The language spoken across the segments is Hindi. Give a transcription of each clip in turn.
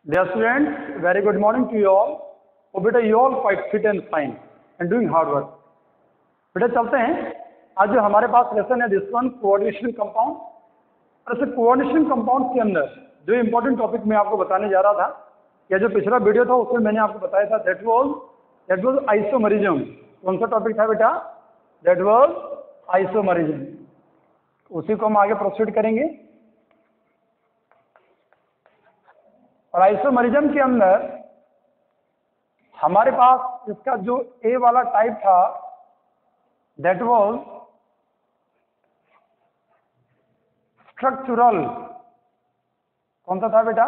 Dear students, very good morning to you all. Oh बेटा you all quite fit and fine and doing hard work. बेटा चलते हैं. आज जो हमारे पास लेसन है दिस वन कोऑर्डिनेशन कंपाउंड. और इस कोऑर्डिनेशन कंपाउंड के अंदर जो इम्पोर्टेंट टॉपिक मैं आपको बताने जा रहा था, या जो पिछला वीडियो था उसमें मैंने आपको बताया था दैट वाज आइसोमरिज्म. कौन सा टॉपिक था बेटा? That was isomerism. उसी को हम आगे प्रोसीड करेंगे. और आइसोमरिज्म के अंदर हमारे पास इसका जो ए वाला टाइप था दैट वाज स्ट्रक्चरल. कौन सा था बेटा?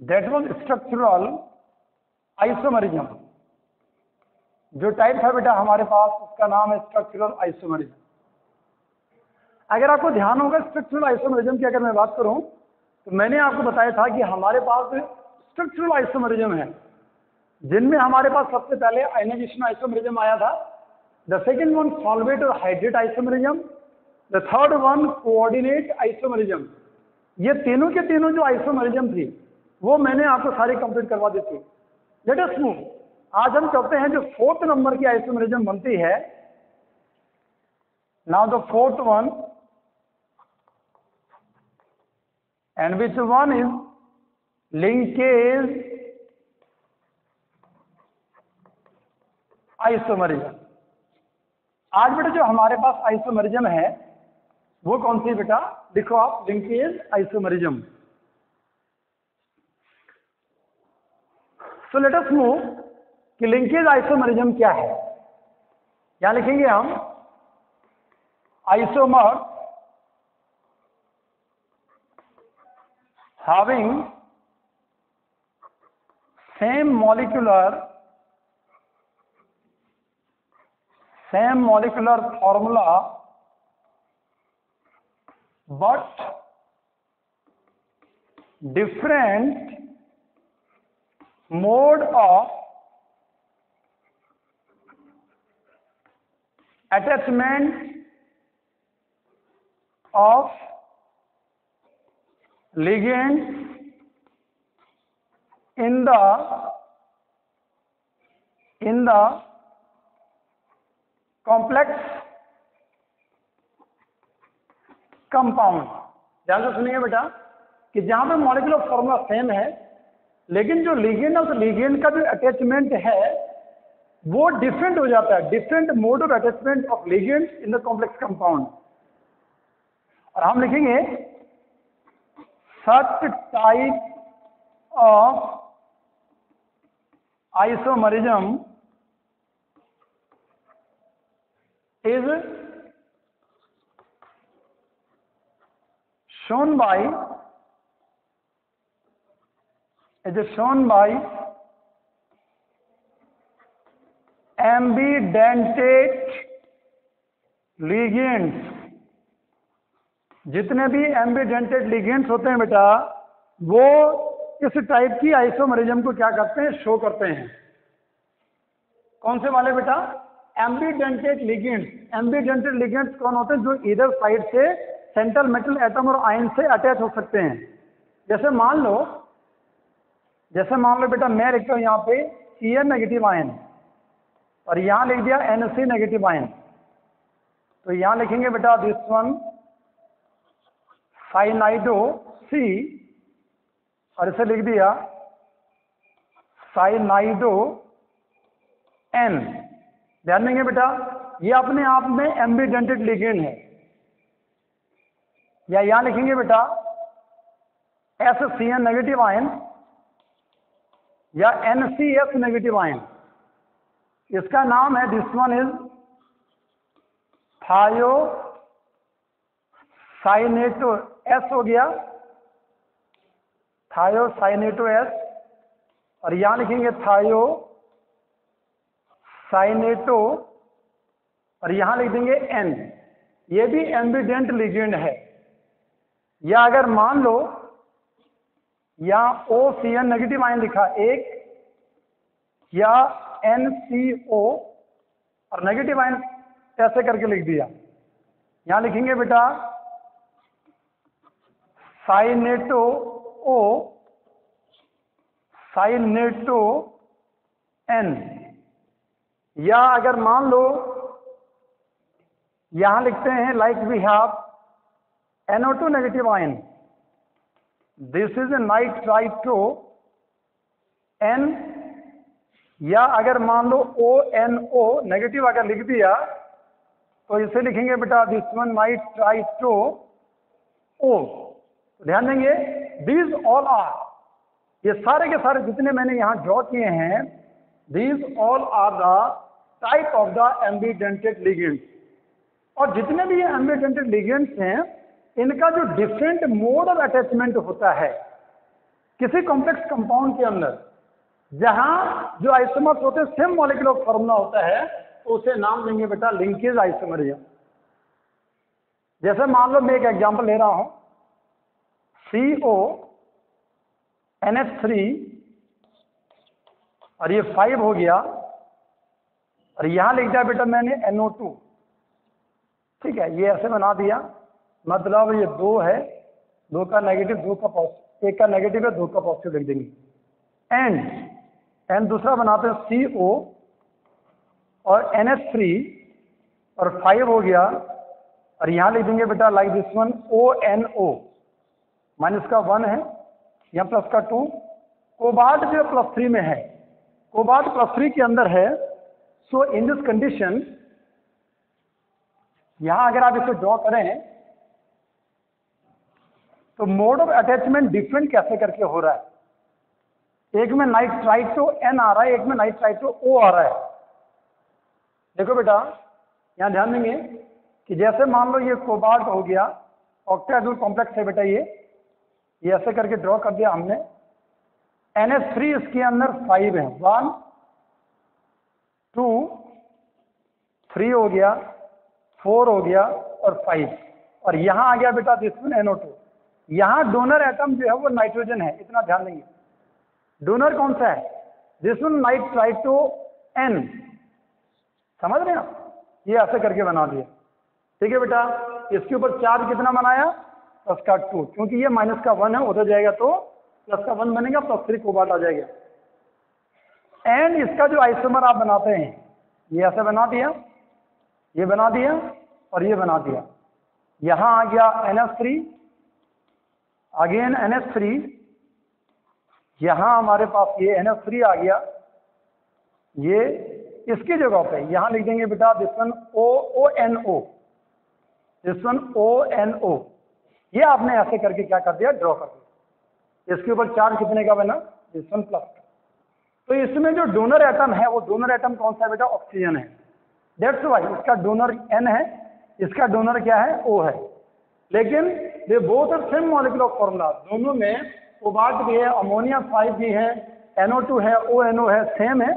That was structural isomerism. जो टाइप था बेटा हमारे पास उसका नाम है स्ट्रक्चरल आइसोमरिज्म. अगर आपको ध्यान होगा स्ट्रक्चरल आइसोमरिज्म की अगर मैं बात करूं तो मैंने आपको बताया था कि हमारे पास स्ट्रक्चरल आइसोमरिज्म है जिनमें हमारे पास सबसे पहले आयनाइजेशन आइसोमरिज्म आया था. द सेकंड वन सॉल्वेट और hydrate isomerism. The third one coordinate isomerism. ये तीनों के तीनों जो आइसोमरिज्म थी वो मैंने आपको सारी कंप्लीट करवा दी थी. Late us move. आज हम चलते हैं जो फोर्थ नंबर की आइसोमरिज्म बनती है. Now the fourth one, and which one is linkage isomerism. आज बेटा जो हमारे पास आइसोमरिज्म है वो कौन सी बेटा? लिखो आप, linkage isomerism. So let us move कि लिंकेज आइसोमरिज्म क्या है. यहां लिखेंगे हम isomer having same molecular formula but different mode of attachment of ligands in the complex compound. ध्यान से सुनिए बेटा कि जहां पे मॉलिक्यूलर फॉर्मूला सेम है लेकिन जो लिगेंड है उस लिगेंड का जो अटैचमेंट है वो डिफरेंट हो जाता है. Different mode of attachment of ligand in the complex compound. और हम लिखेंगे such type of isomerism is shown by ambidentate ligands. जितने भी एम्बिडेंटेड लिगेंड्स होते हैं बेटा वो इस टाइप की आइसोमरिज्म को क्या करते हैं? शो करते हैं. कौन से वाले बेटा? Ambidentate ligands. एम्बिडेंटेड लिगेंड्स कौन होते हैं? जो इधर साइड से सेंट्रल मेटल एटम और आयन से अटैच हो सकते हैं. जैसे मान लो बेटा मैं लिखता हूं यहाँ पे Cn नेगेटिव आयन और यहां लिख दिया NC नेगेटिव आयन. तो यहां लिखेंगे बेटा दिस वन साइनाइडो C और इसे लिख दिया साइनाइडो N. ध्यान देंगे बेटा ये अपने आप में एम्बिडेंटेड लिगेंड है. या यहां लिखेंगे बेटा SCN नेगेटिव आयन या NCS नेगेटिव आयन. इसका नाम है this one is thiocyanato S हो गया, थायोसाइनेटो S. और यहां लिखेंगे थायोसाइनेटो और यहां लिख देंगे N. ये भी एम्बिडेंट लिगेंड है. या अगर मान लो यहां OCN नेगेटिव आयन लिखा एक या NCO और नेगेटिव आयन ऐसे करके लिख दिया. यहां लिखेंगे बेटा cyanato O sign need to N, या अगर मान लो यहां लिखते हैं like we have NO2 negative ion, this is a nitrito N, या अगर मान लो ONO नेगेटिव अगर लिख दिया तो इसे लिखेंगे बेटा दिस वन नाइट्राइटो O। ध्यान देंगे दीज ऑल आर, ये सारे के सारे जितने मैंने यहां ड्रॉ किए हैं, these all are the type of the ambidentate ligands. और जितने भी ये एम्बिडेंटेड लिगेंड्स हैं, इनका जो डिफरेंट मोड ऑफ अटैचमेंट होता है किसी कॉम्प्लेक्स कंपाउंड के अंदर, जहां जो आइसोमर्स होते हैं सेम मॉलिक्यूलर फॉर्मूला होता है, तो उसे नाम देंगे बेटा लिंकेज आइसोमरिज्म। जैसे मान लो मैं एक एग्जांपल ले रहा हूं, CO NH3 और ये 5 हो गया, और यहां लिख दिया बेटा मैंने NO2, ठीक है, ये ऐसे बना दिया, मतलब ये 2 है, 2 का नेगेटिव 2 का पॉजिटिव, 1 का नेगेटिव है 2 का पॉजिटिव लिख देंगे। एंड दूसरा बनाते हैं CO और NH3 और 5 हो गया, और यहां लिख देंगे बेटा like this one ONO, minus का 1 है, यहाँ प्लस का 2, कोबाल्ट जो +3 में है, कोबाल्ट +3 के अंदर है। सो इन दिस कंडीशन यहां अगर आप इसे ड्रॉ करें तो मोड ऑफ अटैचमेंट डिफरेंट कैसे करके हो रहा है, एक में नाइट्राइटो N आ रहा है, एक में नाइट्राइटो O आ रहा है। देखो बेटा यहां ध्यान देंगे कि जैसे मान लो ये कोबाल्ट हो गया, ऑक्टाहेड्रल कॉम्प्लेक्स है बेटा, ये ऐसे करके ड्रॉ कर दिया हमने। NH3 इसके अंदर 5 है, 1 2 3 हो गया, 4 हो गया और 5, और यहां आ गया बेटा दिस वन NO2। यहां डोनर एटम जो है वो नाइट्रोजन है, इतना ध्यान देंगे। डोनर कौन सा है, दिस वन नाइट्राइटो N, समझ रहे हैं आप, ये ऐसे करके बना दिया, ठीक है बेटा। इसके ऊपर चार्ज कितना बनाया, +2, क्योंकि ये -1 है, उधर जाएगा तो +1 बनेगा, +3 कोबाल्ट आ जाएगा। एंड इसका जो आइसोमर आप बनाते हैं, ये ऐसे बना दिया, ये बना दिया और ये बना दिया। यहां आ गया NH3, अगेन NH3, यहां हमारे पास ये NH3 आ गया, ये इसकी जगह पे यहां लिख देंगे बेटा this one ONO, this one ONO। ये आपने ऐसे करके क्या कर दिया, ड्रॉ कर दिया। इसके ऊपर चार्ज कितने का बना, दिस वन +। तो इसमें जो डोनर एटम है, वो डोनर एटम कौन सा है बेटा, ऑक्सीजन है। दैट्स वाई इसका डोनर N है, इसका डोनर क्या है, O है। लेकिन they both are same molecular formula, दोनों में कोबाल्ट भी है, अमोनिया 5 भी है, NO2 है, ONO है, सेम है,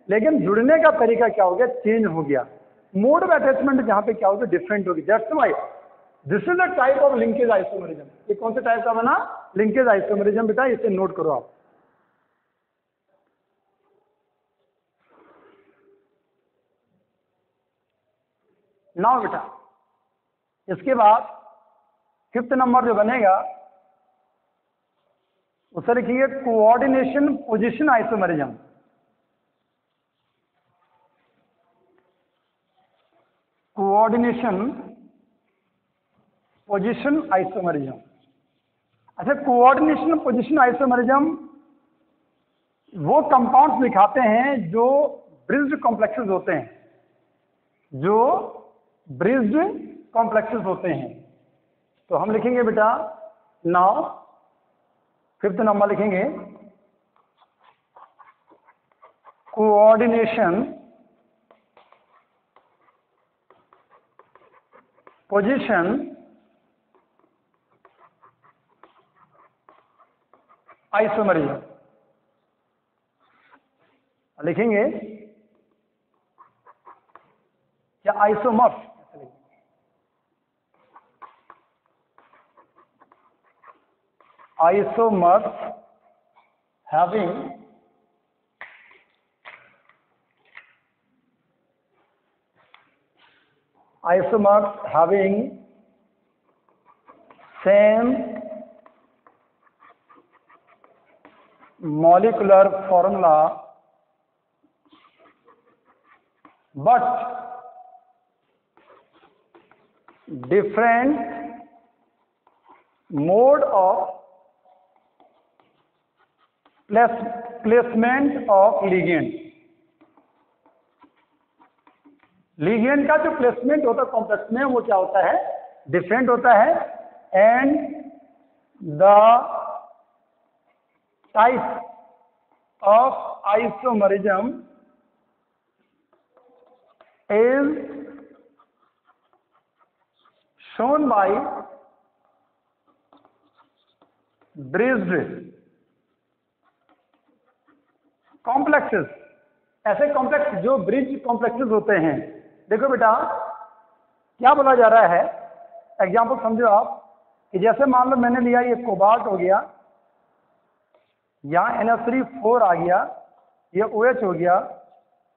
लेकिन जुड़ने का तरीका क्या हो गया, चेंज हो गया। मोड ऑफ अटैचमेंट जहां पे क्या होगा, डिफरेंट होगी। That's why this is the type of linkage isomerism. ये कौन से टाइप का बना, लिंकेज आइसोमरिज्म बेटा, इसे नोट करो आप। नाउ बेटा इसके बाद 5th नंबर जो बनेगा उसे लिखिए coordination position isomerism. Coordination position isomerism. अच्छा, कोऑर्डिनेशन पोजीशन आइसोमरिज्म वो कंपाउंड्स दिखाते हैं जो ब्रिज्ड कॉम्प्लेक्सेस होते हैं, जो ब्रिज्ड कॉम्प्लेक्सेस होते हैं। तो हम लिखेंगे बेटा नाउ 5th नंबर लिखेंगे कोऑर्डिनेशन पोजीशन आइसोमरिज्म लिखेंगे, या isomers, isomers having same molecular formula, but different mode of placement of ligand. Ligand का जो प्लेसमेंट होता है कॉम्प्लेक्स में वो क्या होता है, डिफरेंट होता है, and the type of isomerism is shown by bridged complexes. ऐसे कॉम्प्लेक्स जो ब्रिज कॉम्प्लेक्सेस होते हैं. देखो बेटा क्या बोला जा रहा है, एग्जाम्पल समझो आप कि जैसे मान लो मैंने लिया ये कोबाल्ट हो गया, यहाँ NH3 आ गया, ये OH हो गया,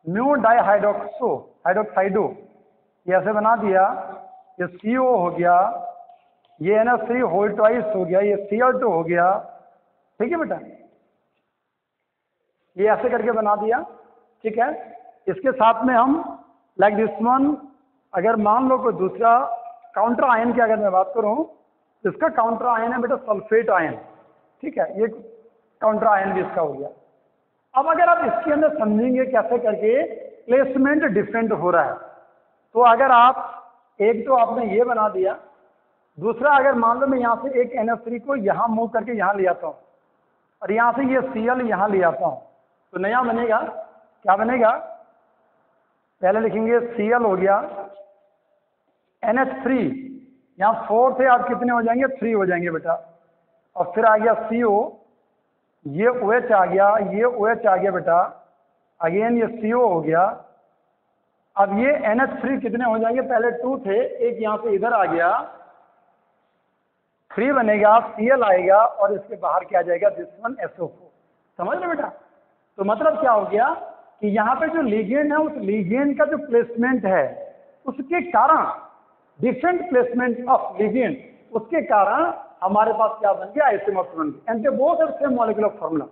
म्यू डाइहाइड्रोक्सो हाइड्रोक्साइडो ये ऐसे बना दिया, ये CO हो गया, ये NH3 होल ट्वाइस हो गया, ये Cl2 हो गया. ठीक है बेटा, ये ऐसे करके बना दिया. ठीक है, इसके साथ में हम लाइक दिस वन, अगर मान लो कोई दूसरा काउंटर आयन की अगर मैं बात करूं, इसका काउंटर आयन है बेटा सल्फेट आयन. ठीक है, ये काउंटर आयन भी इसका हो गया. अब अगर आप इसके अंदर समझेंगे कैसे करके प्लेसमेंट डिफरेंट हो रहा है, तो अगर आप एक तो आपने ये बना दिया, दूसरा अगर मान लो मैं यहाँ से एक NH3 को यहाँ मूव करके यहाँ ले आता हूँ और यहाँ से ये Cl यहाँ ले आता हूँ, तो नया बनेगा. क्या बनेगा, पहले लिखेंगे Cl हो गया, NH3 यहाँ 4 थे, आप कितने हो जाएंगे, 3 हो जाएंगे बेटा, और फिर आ गया CO, ये OH आ गया, ये OH आ गया बेटा, अगेन ये CO हो गया. अब ये NH3 कितने हो जाएंगे, पहले 2 थे, एक यहाँ से इधर आ गया, 3 बनेगा, Cl आएगा और इसके बाहर क्या आ जाएगा, दिस वन SO4. समझ रहे बेटा, तो मतलब क्या हो गया कि यहाँ पे जो लिगेंड है उस लिगेंड का जो प्लेसमेंट है उसके कारण, डिफरेंट प्लेसमेंट ऑफ लिगेंड, उसके कारण हमारे पास क्या बन गया, आइसोमर्स बन गए. And they both are same molecular formula.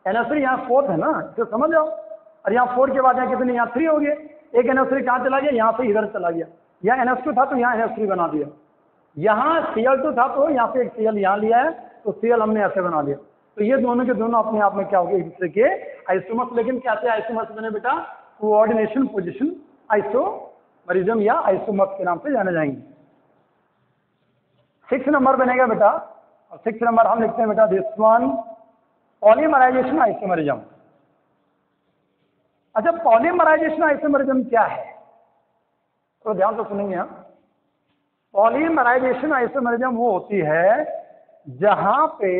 NH3 यहाँ 4 है ना, तो समझ जाओ, और यहाँ 4 के बाद यहाँ कितने, यहाँ 3 हो गए. एक NH3 कहाँ चला गया, यहाँ से इधर चला गया. यहाँ NH2 था तो यहाँ NH3 बना दिया. यहाँ Cl2 था तो यहाँ से एक Cl यहाँ लिया है, तो Cl हमने ऐसे बना दिया. तो ये दोनों के दोनों अपने आप में क्या हो गए, एक दूसरे के आइसोमर्स. लेकिन कैसे आइसोमर्स बने बेटा, कोऑर्डिनेशन पोजीशन आइसोमरिज्म या आइसोमर्स के नाम से जाने जाएंगे. 6 नंबर बनेगा बेटा, और 6 नंबर हम लिखते हैं बेटा दिस वन, पॉलीमराइजेशन आइसोमरिज्म. अच्छा, पॉलीमराइजेशन आइसोमरिज्म क्या है, तो ध्यान से सुनेंगे. हम पॉलीमराइजेशन आइसोमरिज्म वो होती है जहां पे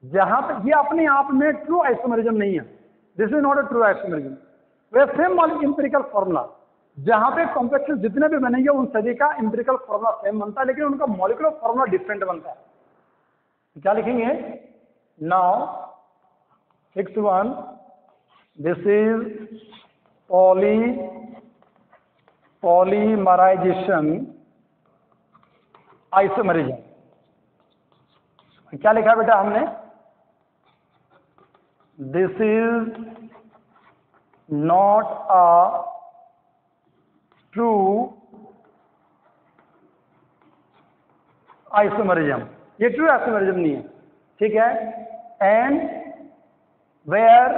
ये अपने आप में ट्रू आइसोमरिज्म नहीं है. This is not a true isomerism. Way same empirical formula, जहां पे कॉम्प्लेक्सेस जितने भी बनेंगे उन सभी का एम्पिरिकल फॉर्मूला सेम बनता है, लेकिन उनका मॉलिक्यूलर फॉर्मूला डिफरेंट बनता है. क्या लिखेंगे, now 6(1), this is polymerization isomerism. क्या लिखा बेटा हमने, this is not a true isomerism. ये ट्रू आइसोमरिज्म नहीं है. ठीक है, and where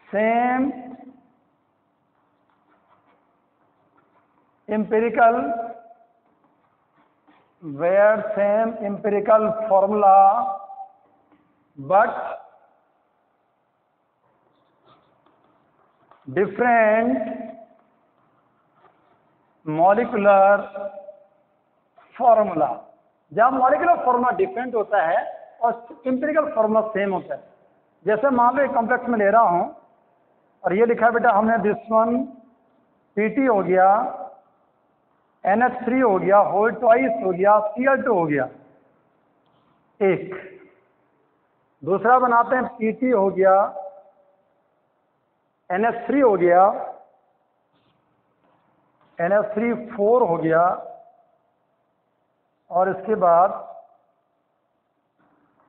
same empirical formula but different molecular formula. जब मॉलिक्यूलर फॉर्मूला डिफरेंट होता है और एम्पिरिकल फॉर्मूला सेम होता है. जैसे मान लो एक कॉम्प्लेक्स में ले रहा हूं और ये लिखा है बेटा हमने दिस वन PT हो गया, NH3 हो गया, होल ट्वाइस हो गया, Cl2 हो गया. एक दूसरा बनाते हैं, PT हो गया, NH3 हो गया, NH3 4 हो गया, और इसके बाद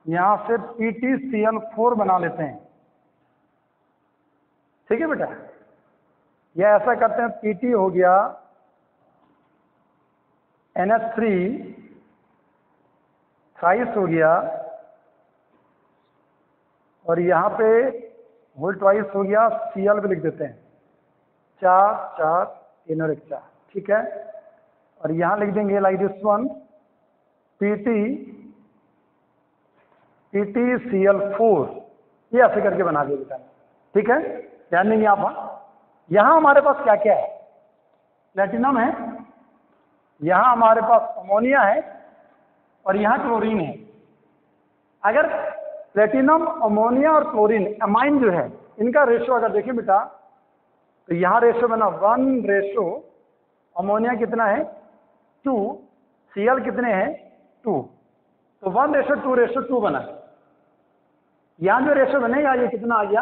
यहां से PtCl4 बना लेते हैं। ठीक है बेटा, यह ऐसा करते हैं, Pt हो गया NH3 थ्राइस हो गया, और यहाँ पे होल ट्वाइस हो गया, Cl भी लिख देते हैं, 4 4 3 और 1 4। ठीक है, और यहाँ लिख देंगे लाइक दिस वन, PtCl4, ये ऐसे करके बना दिया बेटा। ठीक है, ध्यान देंगे आप। यहाँ हमारे पास क्या क्या है, प्लेटिनम है, यहाँ हमारे पास अमोनिया है, और यहाँ क्लोरीन है। अगर प्लेटिनम, अमोनिया और क्लोरीन अमाइन जो है, इनका रेशो अगर देखें बेटा, तो यहाँ रेशो बना 1 रेशो, अमोनिया कितना है 2, Cl कितने हैं 2, तो 1 रेशो 2 रेशो 2 बना। यहाँ जो रेशो बनेगा ये कितना आ गया,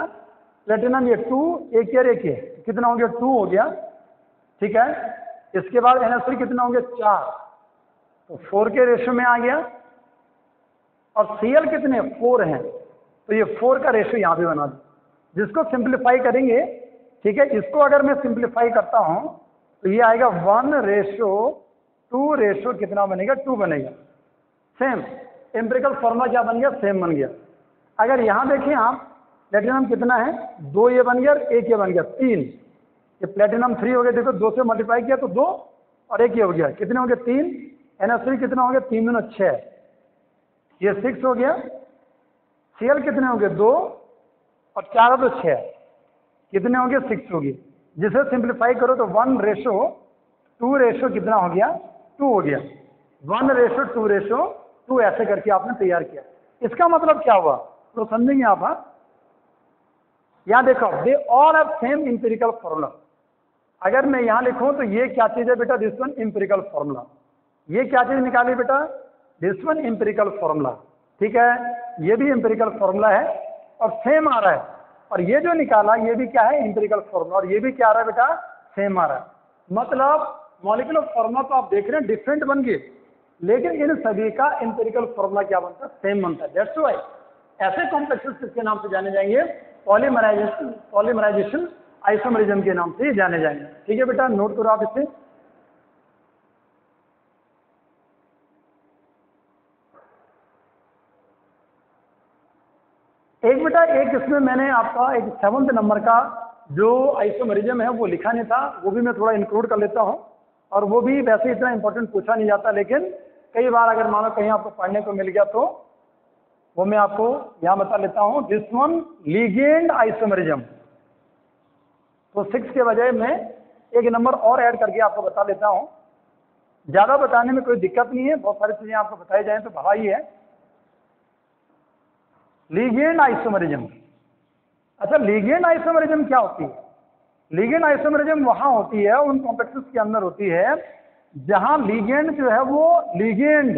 प्लेटिनम ये 2, एक और एक है, कितना हो गया 2 हो गया। ठीक है, इसके बाद NH3 कितना होंगे 4, तो 4 के रेशो में आ गया, और Cl कितने 4 हैं, तो ये 4 का रेशो यहाँ पे बना दो, जिसको सिंप्लीफाई करेंगे। ठीक है, इसको अगर मैं सिंप्लीफाई करता हूं तो ये आएगा 1 रेशो 2 रेशो कितना बनेगा 2 बनेगा। सेम एम्पिरिकल फॉर्मूला क्या बन गया, सेम बन गया। अगर यहाँ देखें आप, प्लेटिनम कितना है 2 ये बन गया, 1 ये बन गया 3, ये प्लेटिनम 3 हो गया, देखो 2 से मल्टीप्लाई किया तो 2 और 1 ये हो गया, कितने हो गए 3, NH3 कितना हो गया 3 दूना 6, ये 6 हो गया, Cl कितने हो गए 2 और 4 तो 6, कितने हो गए 6 हो गए। जिसे सिंप्लीफाई करो तो 1 रेशो 2 रेशो कितना हो गया 2 हो गया, 1 रेशो 2 रेशो 2 ऐसे करके आपने तैयार किया। इसका मतलब क्या हुआ तो समझेंगे आप। यहां देखो, they all have same empirical formula. अगर मैं यहां लिखूं तो ये क्या चीज है बेटा, दिस वन इंपेरिकल फॉर्मूला। ये क्या चीज निकाली बेटा, दिस वन इंपेरिकल फॉर्मूला। ठीक है, ये भी इंपेरिकल फॉर्मूला है और सेम आ रहा है, और ये जो निकाला ये भी क्या है इंपेरिकल फॉर्मूला, और ये भी क्या आ रहा है बेटा सेम आ रहा है। मतलब मॉलिक्यूलर फॉर्मूला तो आप देख रहे हैं डिफरेंट बन गए, लेकिन इन सभी का इंपेरिकल फॉर्मूला क्या बनता है, सेम बनता है। दैट्स व्हाई ऐसे कॉम्प्लेक्सेस किसके नाम से जाने जाएंगे, पॉलीमराइजेशन आइसोमरिज्म के नाम से जाने जाएंगे। ठीक है बेटा, नोट करो आप इसे। एक बेटा, एक इसमें मैंने आपका एक 7th नंबर का जो आइसोमरिज्म है वो लिखा नहीं था, वो भी मैं थोड़ा इंक्लूड कर लेता हूं, और वो भी वैसे इतना इंपॉर्टेंट पूछा नहीं जाता, लेकिन कई बार अगर मानो कहीं आपको पढ़ने को मिल गया तो वो मैं आपको यहां बता लेता हूं। दिस वन लिगेंड आइसोमरिज्म, तो 6 के बजाय मैं एक नंबर और ऐड करके आपको बता लेता हूं। ज्यादा बताने में कोई दिक्कत नहीं है, बहुत सारी चीजें आपको बताई जाए तो भलाई है। लिगेंड आइसोमरिज्म, अच्छा लिगेंड आइसोमरिज्म क्या होती है? लिगेंड आइसोमरिज्म वहां होती है, उन कॉम्प्लेक्सेस के अंदर होती है जहां लिगेंड जो है वो लिगेंड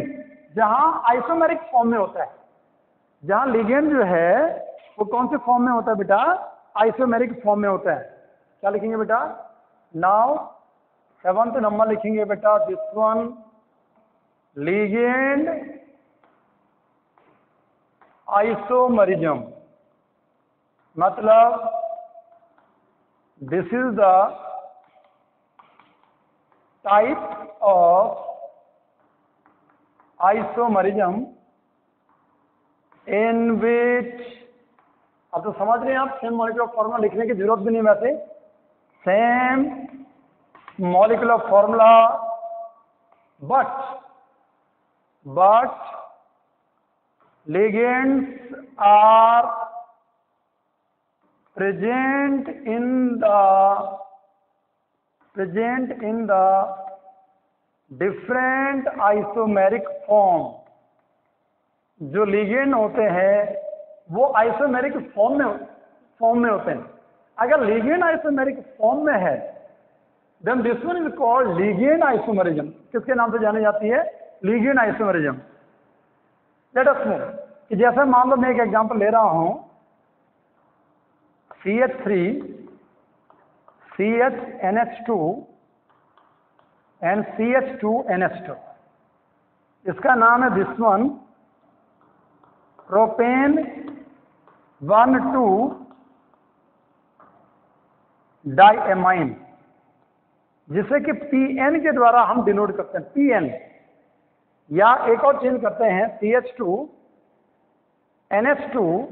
जहां आइसोमेरिक फॉर्म में होता है। जहां लिगेंड जो है वो कौन से फॉर्म में होता है बेटा, आइसोमेरिक फॉर्म में होता है। क्या लिखेंगे बेटा, नाउ 7th नंबर लिखेंगे बेटा, दिस वन लिगेंड आइसोमरिज्म, मतलब this is the type of isomerism in which, अब तो समझ रहे हैं आप, सेम मॉलिक्यूलर फॉर्मूला लिखने की जरूरत भी नहीं, वैसे same molecular formula but ligands are present in the different isomeric form। जो लिगेंड होते हैं वो आइसोमेरिक फॉर्म में होते हैं। अगर लिगेंड आइसोमेरिक फॉर्म में है then this one is called ligand isomerism. किसके नाम से जानी जाती है, ligand isomerism. Let us move, कि जैसे मान लो मैं एक एग्जांपल ले रहा हूं, CH3 CHNH2 and CH2NH2। इसका नाम है दिस वन प्रोपेन 1,2 डाइएमाइन, जिसे कि PN के द्वारा हम डिनोट करते हैं, PN। या एक और चेंज करते हैं, CH2 NH2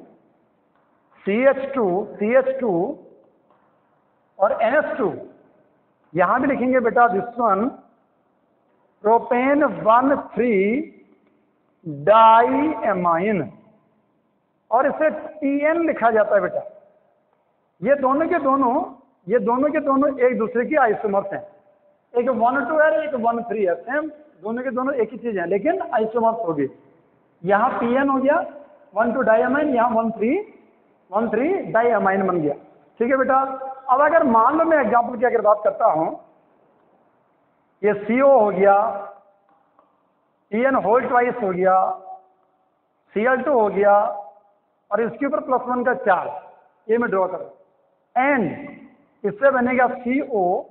CH2 CH2 और NH2। यहां भी लिखेंगे बेटा दिस वन प्रोपेन 1,3 डाइएमाइन, और इसे PN लिखा जाता है बेटा। ये दोनों के दोनों एक दूसरे की आइसोमर्स हैं। एक 1,2 है, एक 1,3 है, सेम दोनों के दोनों एक ही चीज है, लेकिन आइसोमर्स होगी। यहाँ PN हो गया 1,2 डाइएमाइन, यहाँ 1,3 डाइएमाइन बन गया। ठीक है बेटा। अब अगर मान लो मैं एग्जाम्पल की अगर बात करता हूं, ये CO हो गया, PN होल ट्वाइस हो गया, Cl2 हो गया, और इसके ऊपर +1 का चार्ज, ये मैं ड्रॉ कर, एंड इससे बनेगा CO,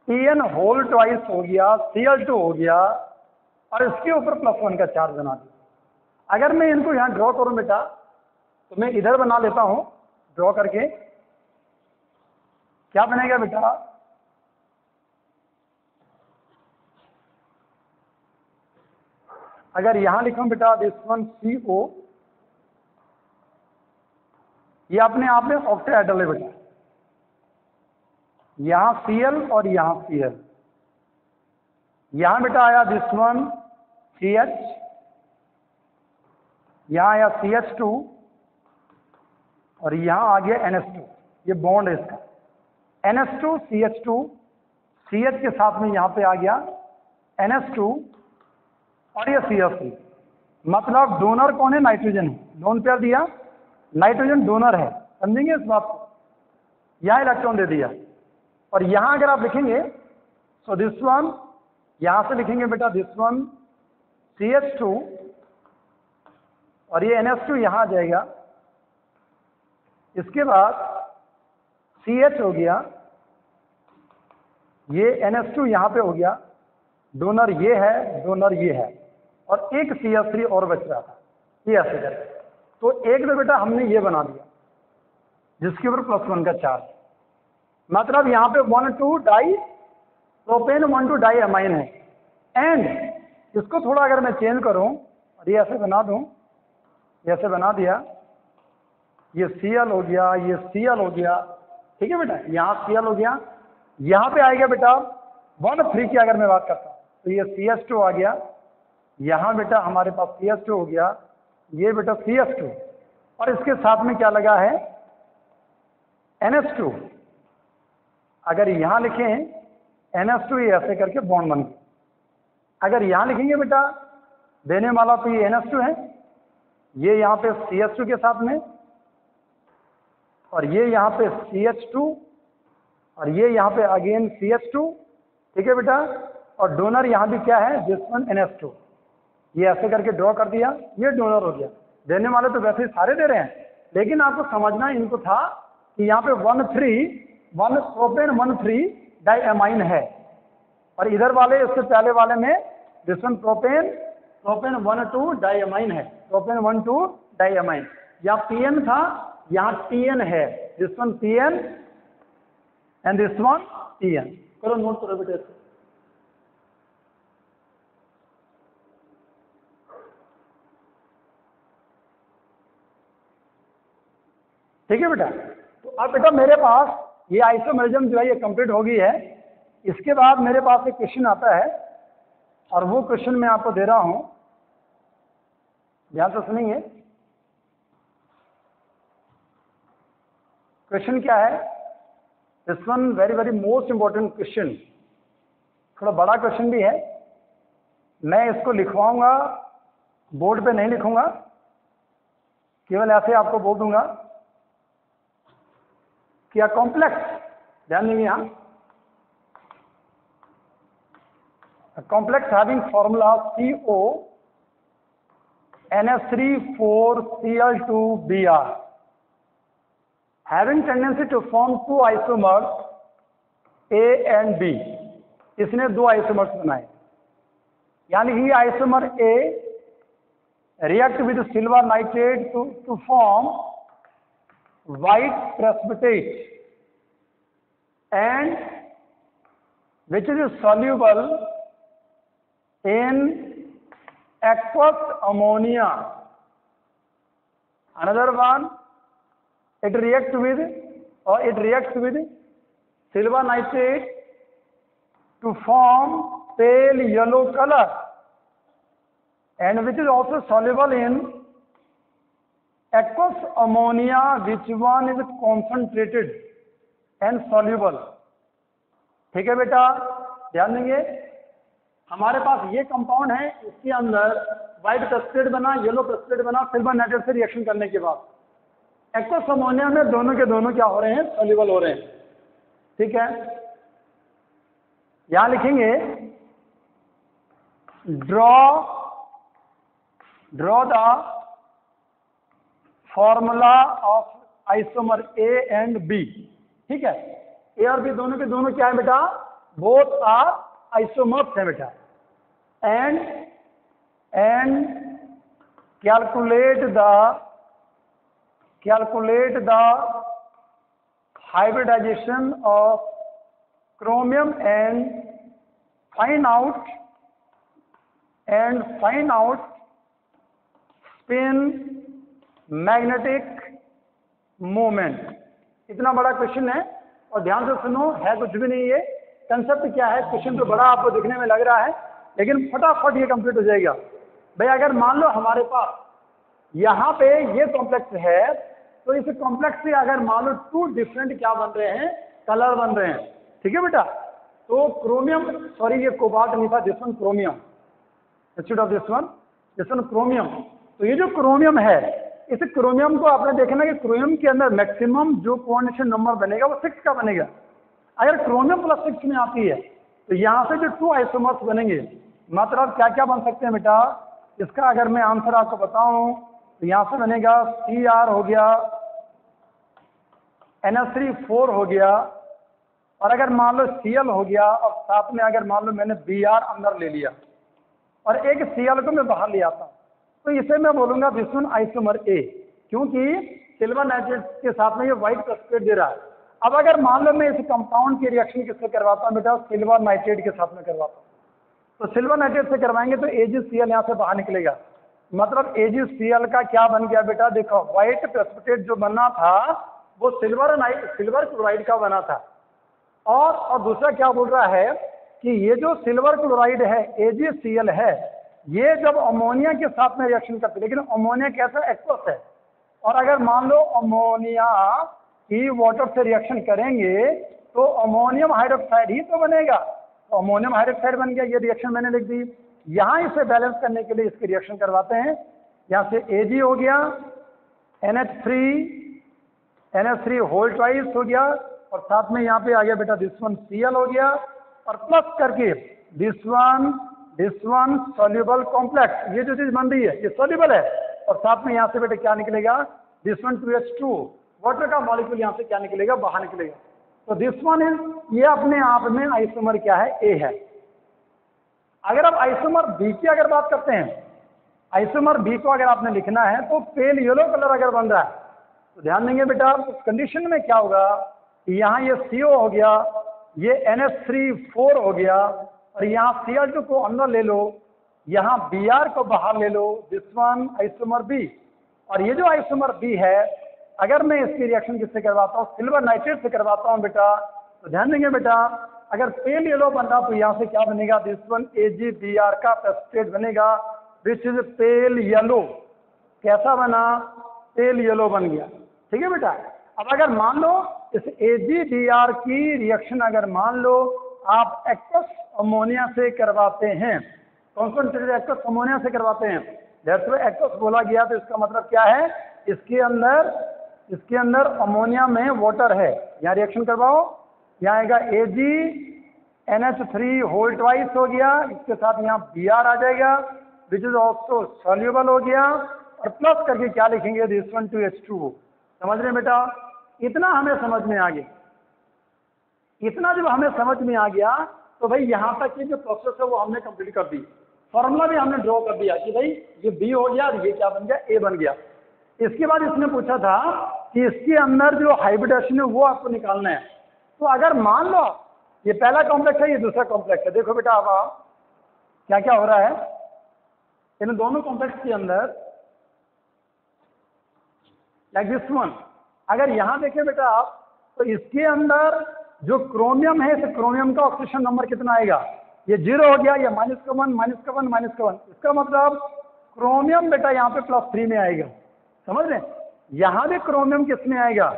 PN होल ट्वाइस हो गया, Cl2 हो गया, और इसके ऊपर +1 का चार्ज बना दिया। अगर मैं इनको यहां ड्रॉ करूं बेटा, तो मैं इधर बना लेता हूं ड्रॉ करके, क्या बनेगा बेटा, अगर यहां लिखूं बेटा दिस वन CO, ये अपने आप में ऑक्टेहेड्रल है बेटा। यहां Cl और यहां Cl, यहां बेटा आया दिस वन CH, यहां आया CH2, और यहां आ गया NH2। ये बॉन्ड है इसका, NH2 CH2, CH के साथ में यहां पे आ गया NH2, और ये CH3। मतलब डोनर कौन है? नाइट्रोजन है। लोन पेयर दिया, नाइट्रोजन डोनर है, समझेंगे इस बात को। यहां इलेक्ट्रॉन दे दिया, और यहां अगर आप लिखेंगे सो दिस वन, यहां से लिखेंगे बेटा दिस वन CH2, और ये NH2 यहां आ जाएगा। इसके बाद CH हो गया, ये NH2 यहां पे हो गया, डोनर ये है, डोनर ये है, और एक CH3 और बच रहा था, ये ऐसे करके। तो एक तो बेटा हमने ये बना दिया जिसके ऊपर +1 का चार्ज, मतलब यहां पे 1,2 डाई प्रोपेन 1,2 डाइएमाइन है। एंड इसको थोड़ा अगर मैं चेंज करूं और ये ऐसे बना दूं, ऐसे बना दिया, ये Cl हो गया, ये Cl हो गया, ठीक है बेटा, यहाँ Cl हो गया, यहाँ पे आएगा बेटा 1,3 की अगर मैं बात करता हूँ तो ये CH2 आ गया, यहाँ बेटा हमारे पास CH2 हो गया, ये बेटा CH2, और इसके साथ में क्या लगा है? NH2। अगर यहाँ लिखें NH2, ये ऐसे करके बॉन्ड बन गया। अगर यहाँ लिखेंगे बेटा देने वाला तो ये NH2 है, ये यहाँ पे CH2 के साथ में, और ये यहाँ पे CH2, और ये यहाँ पे अगेन CH2, ठीक है बेटा। और डोनर यहाँ भी क्या है? This one NH2। ये ऐसे करके ड्रॉ कर दिया, ये डोनर हो गया। देने वाले तो वैसे ही सारे दे रहे हैं, लेकिन आपको समझना इनको था कि यहाँ पे 1,3 प्रोपेन 1,3 डाइएमाइन है, और इधर वाले इससे पहले वाले में दिस वन प्रोपेन 1,2 डाइएमाइन है, प्रोपेन 1,2 डाइएमाइन। यहाँ PN था, यहाँ TN है, this one PN and this one TN। करो नोट करो बेटे। ठीक है बेटा। तो अब बेटा मेरे पास ये आइसोमेरिज्म जो है ये कंप्लीट हो गई है। इसके बाद मेरे पास एक क्वेश्चन आता है, और वो क्वेश्चन मैं आपको दे रहा हूं, ध्यान से सुनेंगे। क्वेश्चन क्या है? This one very very most important question, थोड़ा बड़ा क्वेश्चन भी है। मैं इसको लिखवाऊंगा, बोर्ड पे नहीं लिखूंगा, केवल ऐसे आपको बोल दूंगा कि कॉम्प्लेक्स, ध्यान देंगे यहां, complex having formula CO NH3,4Cl2Br having tendency to form two isomers A and B। इसने दो आइसोमर्स बनाए। यानी ही isomer A react with silver nitrate to form white precipitate and which is soluble in aqueous ammonia. Another one, it reacts with silver nitrate to form pale yellow color and which is also soluble in aqueous ammonia, which one is concentrated and soluble. ठीक है बेटा, ध्यान देंगे। हमारे पास ये कंपाउंड है, इसके अंदर व्हाइट प्रेसिपिटेट बना, येलो प्रेसिपिटेट बना सिल्वर नाइट्रेट से रिएक्शन करने के बाद एक्वस अमोनिया में दोनों के दोनों क्या हो रहे हैं, सॉल्युबल हो रहे हैं। ठीक है, यहां लिखेंगे draw the formula of isomer A and B। ठीक है, ए और बी दोनों के दोनों क्या है बेटा, बोथ आर आइसोमर्स है बेटा। And calculate the hybridization of chromium and find out spin magnetic movement. इतना बड़ा क्वेश्चन है और ध्यान से सुनो, है कुछ भी नहीं। ये कंसेप्ट क्या है, क्वेश्चन तो बड़ा आपको दिखने में लग रहा है लेकिन फटाफट ये कंप्लीट हो जाएगा। भाई अगर मान लो हमारे पास यहाँ पे ये कॉम्प्लेक्स है, तो इस कॉम्प्लेक्स से अगर मान लो टू डिफरेंट क्या बन रहे हैं, कलर बन रहे हैं। ठीक है बेटा, तो क्रोमियम, सॉरी ये कोबाल्ट नहीं था, this one chromium, instead of this one chromium. तो ये जो क्रोमियम है, इस क्रोमियम को आपने देखना कि क्रोमियम के अंदर मैक्सिमम जो कोऑर्डिनेशन नंबर बनेगा वो 6 का बनेगा। अगर क्रोमियम +6 में आती है तो यहाँ से जो 2 आइसोमर्स बनेंगे, मतलब क्या क्या बन सकते हैं बेटा, इसका अगर मैं आंसर आपको बताऊं तो यहाँ से बनेगा Cr हो गया, NH3 हो गया, और अगर मान लो Cl हो गया, और साथ में अगर मान लो मैंने Br अंदर ले लिया और एक Cl को मैं बाहर ले आता हूँ, तो इसे मैं बोलूंगा दिस वन आइसोमर ए, क्योंकि सिल्वर नाइट्रेट के साथ में ये व्हाइट प्रेसिपिटेट दे रहा है। अब अगर मान लो मैं इस कंपाउंड की रिएक्शन किससे करवाता हूँ बेटा, सिल्वर नाइट्रेट के साथ में करवाता हूँ, तो सिल्वर नाइट्रेट से करवाएंगे तो AgCl यहाँ से बाहर निकलेगा। मतलब AgCl का क्या बन गया बेटा, देखो व्हाइट प्रेसिपिटेट जो बनना था वो सिल्वर क्लोराइड का बना था। और दूसरा क्या बोल रहा है कि ये जो सिल्वर क्लोराइड है AgCl है, ये जब अमोनिया के साथ में रिएक्शन करते हैं, लेकिन अमोनिया कैसा, एक्वस है, और अगर मान लो अमोनिया ही वाटर से रिएक्शन करेंगे तो अमोनियम हाइड्रोक्साइड ही तो बनेगा। तो अमोनियम हाइड्रोक्साइड बन गया, ये रिएक्शन मैंने लिख दी। यहाँ इसे बैलेंस करने के लिए इसकी रिएक्शन करवाते हैं। यहाँ से Ag हो गया, NH3 होल ट्वाइस हो गया, और साथ में यहाँ पे आ गया बेटा दिस वन Cl हो गया, और प्लस करके दिस वन सॉल्युबल कॉम्प्लेक्स। ये जो चीज बन रही है ये सॉल्युबल है, और साथ में यहाँ से बेटा क्या निकलेगा, दिस वन 2H2 वाटर का मॉलिक्यूल यहाँ से क्या निकलेगा, बाहर निकलेगा। तो दिस वन इज, ये अपने आप में आइसोमर क्या है, ए है। अगर आप आइसोमर बी की अगर बात करते हैं, आइसोमर बी को अगर आपने लिखना है तो पेल येलो कलर अगर बन रहा है, तो ध्यान देंगे बेटा उस कंडीशन में क्या होगा, यहाँ ये CO हो गया, ये NH3 हो गया, और यहाँ Cl2 को अंदर ले लो, यहाँ Br को बाहर ले लो, दिस वन आइसोमर बी। और ये जो आइसोमर बी है, अगर मैं इसकी रिएक्शन किससे करवाता हूँ, सिल्वर नाइट्रेट से करवाता हूँ बेटा, तो ध्यान देंगे बेटा अगर पेल येलो बन रहा तो यहाँ से क्या बनेगा, दिस वन AgBr का प्रेसिपिटेट बनेगा, विच इज पेल येलो। कैसा बना, पेल येलो बन गया। ठीक है बेटा, अब अगर मान लो इस AgBr की रिएक्शन अगर मान लो आप एक्वस अमोनिया से करवाते हैं, कॉन्सेंट्रेटेड एक्वस अमोनिया से करवाते हैं, जैसे एक्वस बोला गया तो इसका मतलब क्या है, इसके अंदर अमोनिया में वाटर है। यहाँ रिएक्शन करवाओ, यहाँ आएगा AgNH3 होल ट्वाइस हो गया, इसके साथ यहाँ Br आ जाएगा विच इज ऑल्सो सॉल्युबल हो गया, और प्लस करके क्या लिखेंगे, दिस वन 2H2। समझ रहे बेटा, इतना हमें समझ में आ गया। इतना जब हमें समझ में आ गया तो भाई यहाँ तक की जो प्रोसेस है वो हमने कंप्लीट कर दी। फॉर्मूला भी हमने ड्रॉ कर दिया कि भाई ये बी हो गया और ये क्या बन गया, ए बन गया। इसके बाद इसने पूछा था कि इसके अंदर जो हाइब्रिडेशन है वो आपको निकालना है। तो अगर मान लो ये पहला कॉम्प्लेक्स है, ये दूसरा कॉम्प्लेक्स है, देखो बेटा अब क्या क्या हो रहा है इन दोनों कॉम्प्लेक्स के अंदर, लाइक दिस वन। अगर यहां देखें बेटा आप, तो इसके अंदर जो क्रोमियम है, इस क्रोमियम का ऑक्सीजन नंबर कितना आएगा, ये 0 हो गया, या -1 -1 -1। इसका मतलब क्रोमियम बेटा यहाँ पे +3 में आएगा, समझ रहे हैं? यहां भी क्रोमियम किस में आएगा,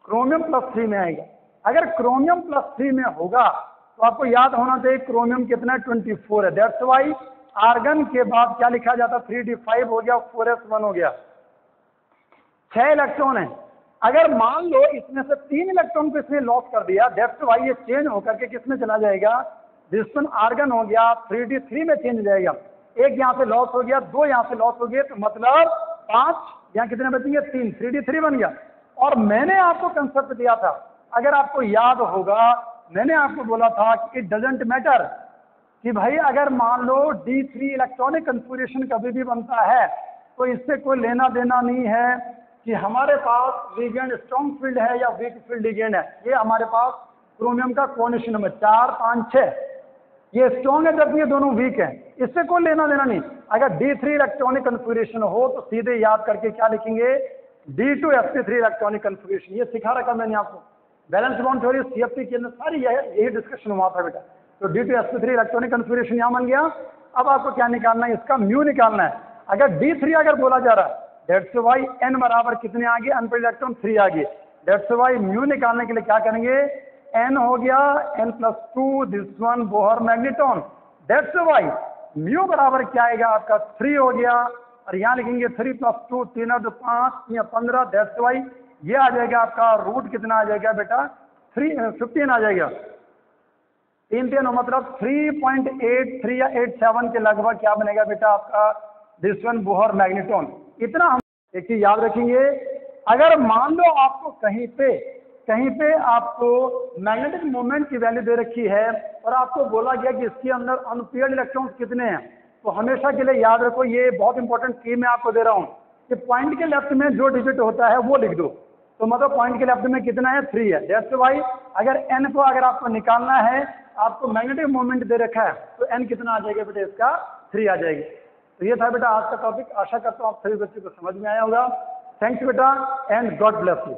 क्रोमियम +3 में आएगा। अगर क्रोमियम +3 में होगा तो आपको याद होना चाहिए क्रोमियम कितना है, 24 है। दैट्स वाई आर्गन के बाद क्या लिखा जाता, 3d5 हो गया, 4s1 हो गया, 6 इलेक्ट्रॉन है। अगर मान लो इसमें से 3 इलेक्ट्रॉन को इसने लॉस कर दिया, दैट्स वाई ये चेंज होकर के किस में चला जाएगा, दिस वन आर्गन हो गया 3d3 में चेंज हो जाएगा। एक यहाँ से लॉस हो गया, 2 यहाँ से लॉस हो गए, तो मतलब 5, यहाँ कितने बचेंगे, 3, 3d3 बन गया। और मैंने आपको कंसेप्ट दिया था, अगर आपको याद होगा, मैंने आपको बोला था कि इट डजेंट मैटर कि भाई अगर मान लो d3 इलेक्ट्रॉनिक कन्फिगरेशन कभी भी बनता है तो इससे कोई लेना देना नहीं है कि हमारे पास लिगेंड स्ट्रॉन्ग फील्ड है या वीक फील्ड लिगेंड है। ये हमारे पास क्रोमियम का कोऑर्डिनेशन नंबर 4, 5, 6, ये स्ट्रॉन्ग है जबकि ये दोनों वीक है, इससे कोई लेना देना नहीं। अगर d3 इलेक्ट्रॉनिक कन्फिगरेशन हो तो सीधे याद करके क्या लिखेंगे, d2 sp3 इलेक्ट्रॉनिक कन्फिगरेशन। ये सिखा रखा मैंने आपको, बैलेंस बॉन्ड थ्योरी सीएफटी के अंदर सारी यही डिस्कशन हुआ था बेटा। तो d2 sp3 इलेक्ट्रॉनिक कन्फिगरेशन यहाँ बन गया। अब आपको क्या निकालना है, इसका म्यू निकालना है। अगर d3 अगर बोला जा रहा है, दैट्स वाई n बराबर कितने आ गए, n पर इलेक्ट्रॉन 3 आ गए, दैट्स वाई म्यू निकालने के लिए क्या करेंगे, n हो गया n+2, this one Bohr magnetron, that's why mu बराबर क्या आएगा आपका 3 हो गया। और यहाँ लिखेंगे 3 + 2, 3 और 2 5 या 15, दैट्स वाई ये आ जाएगा आपका रूट कितना आ जाएगा बेटा, 15 आ जाएगा। 3 मतलब 3.83 या 87 के लगभग क्या बनेगा बेटा आपका दिस वन बोहर मैग्नेट्रॉन। इतना हम एक चीज याद रखेंगे, अगर मान लो आपको कहीं पे आपको मैग्नेटिक मोमेंट की वैल्यू दे रखी है और आपको बोला गया कि इसके अंदर अनपेयर्ड इलेक्ट्रॉन्स कितने हैं, तो हमेशा के लिए याद रखो, ये बहुत इंपॉर्टेंट की मैं आपको दे रहा हूँ कि पॉइंट के लेफ्ट में जो डिजिट होता है वो लिख दो। तो मतलब पॉइंट के लेफ्ट में कितना है, 3 है। दैट्स वाई अगर n को अगर आपको निकालना है, आपको मैग्नेटिक मोमेंट दे रखा है, तो n कितना आ जाएगा बेटा, इसका 3 आ जाएगी। तो ये था बेटा आज का टॉपिक। आशा करता हूँ आप सभी बच्चों को समझ में आया होगा। थैंक्स बेटा एंड गॉड ब्लेस यू।